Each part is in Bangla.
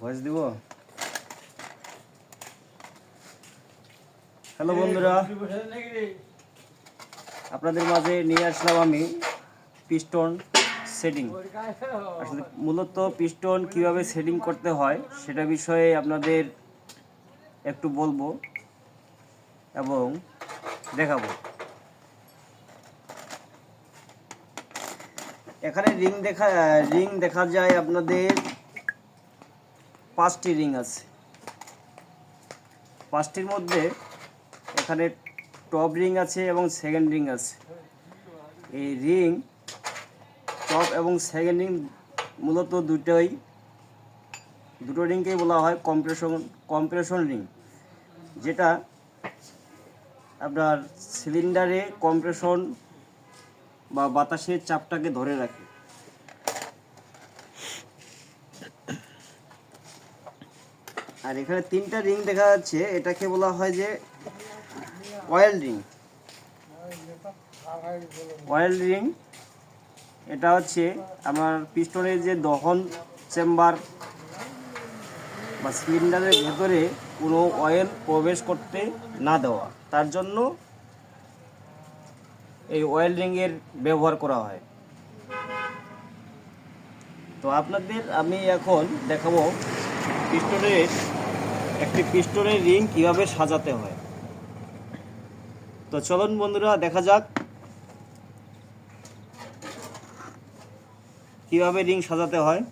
ভয়েস দিব। হ্যালো বন্ধুরা, আপনাদের মাঝে নিয়ে আসলাম আমি পিস্টন সেটিং। আসলে মূলত পিস্টন কিভাবে সেটিং করতে হয় সেটা বিষয়ে আপনাদের একটু বলবো এবং দেখাবো। এখানে রিং দেখা যায় আপনাদের 5টি রিং আছে। 5টির মধ্যে এখানে টপ রিং আছে এবং সেকেন্ড রিং আছে। এই রিং টপ এবং সেকেন্ড রিং মূলত দুটো রিংকেই বলা হয় কম্প্রেশন রিং, যেটা আপনার সিলিন্ডারে কম্প্রেশন বা বাতাসের চাপটাকে ধরে রাখে। আর এখানে 3টা রিং দেখা যাচ্ছে, এটাকে বলা হয় যে অয়েল রিং। অয়েল রিং এটা হচ্ছে আমার পিস্টনের যে দহন চেম্বার বা সিলিন্ডারের ভেতরে কোনো অয়েল প্রবেশ করতে না দেওয়া, তার জন্য এই অয়েল রিংয়ের ব্যবহার করা হয়। তো আপনাদের আমি এখন দেখাবো পিস্টনের রিং কিভাবে সাজাতে হয়। তো চলুন বন্ধুরা, দেখা যাক কিভাবে রিং সাজাতে হয়।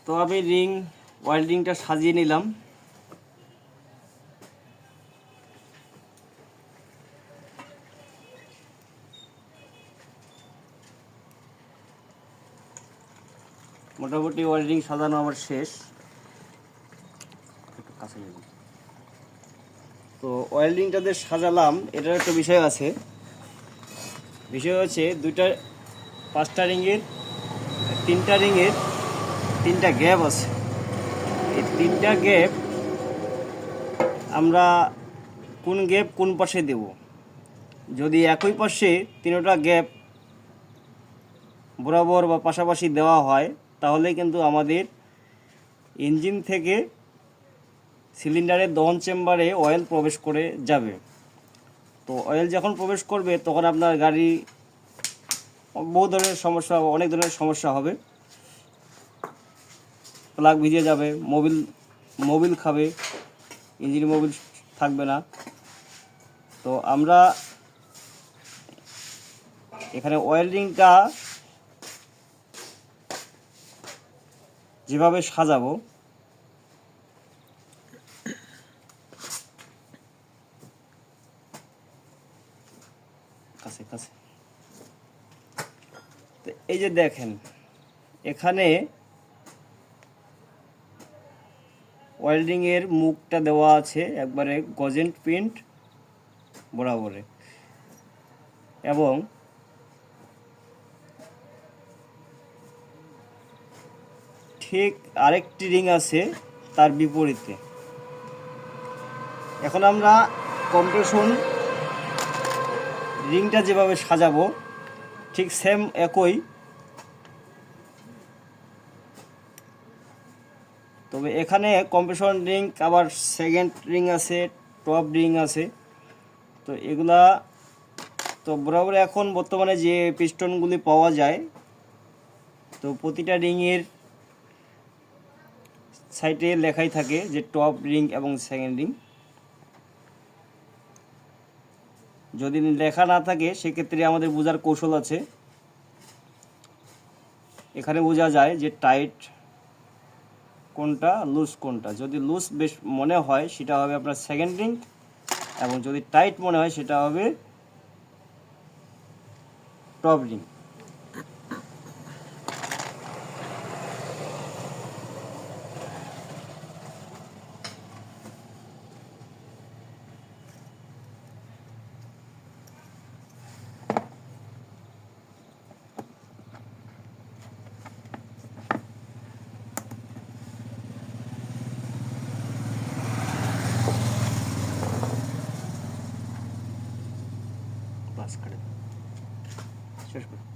তো আমি অয়েল রিংটা সাজিয়ে নিলাম। মোটামুটি অয়েল রিং সাজানো আমার শেষ। একটু কাছে নিয়ে যাই। তো অয়েল রিংটাতে সাজালাম, এটার একটা বিষয় আছে। বিষয় হচ্ছে 5টা রিংয়ের 3টা গ্যাপ আছে। এই 3টা গ্যাপ আমরা কোন পাশে দেব। যদি একই পাশে 3টা গ্যাপ বরাবর বা পাশাপাশি দেওয়া হয়, তাহলে কিন্তু আমাদের ইঞ্জিন থেকে সিলিন্ডারের দহন চেম্বারে অয়েল প্রবেশ করে যাবে। তো অয়েল যখন প্রবেশ করবে তখন আপনার গাড়ি অনেক ধরনের সমস্যা হবে। প্লাগ ভিজে যাবে, মোবিল খাবে, ইঞ্জিন মোবিল থাকবে না। তো আমরা এখানে অয়েল রিংটা যেভাবে সাজাবো, কাছে তো এই যে দেখেন, এখানে ওয়েল্ডিংয়ের মুখটা দেওয়া আছে একবারে গজেন্ট প্রিন্ট বরাবরে। এবং ঠিক আরেকটি রিং আছে তার বিপরীতে। এখন আমরা কম্প্রেশন রিংটা যেভাবে সাজাবো ঠিক সেম একই, তবে এখানে কম্প্রেশন রিং আবার সেকেন্ড রিং আছে, টপ রিং আছে। তো এগুলা তো বরাবর এখন বর্তমানে যে পিস্টনগুলি পাওয়া যায়, তো প্রতিটা রিংয়ের সাইডে লেখাই থাকে যে টপ রিং এবং সেকেন্ড রিং। যদি লেখা না থাকে সেক্ষেত্রে আমাদের বোঝার কৌশল আছে। এখানে বোঝা যায় যে টাইট কোনটা, লুজ কোনটা। যদি লুজ বেশ মনে হয় সেটা হবে আপনার সেকেন্ড রিং, এবং যদি টাইট মনে হয় সেটা হবে টপ রিং। বাস করে শেষ করে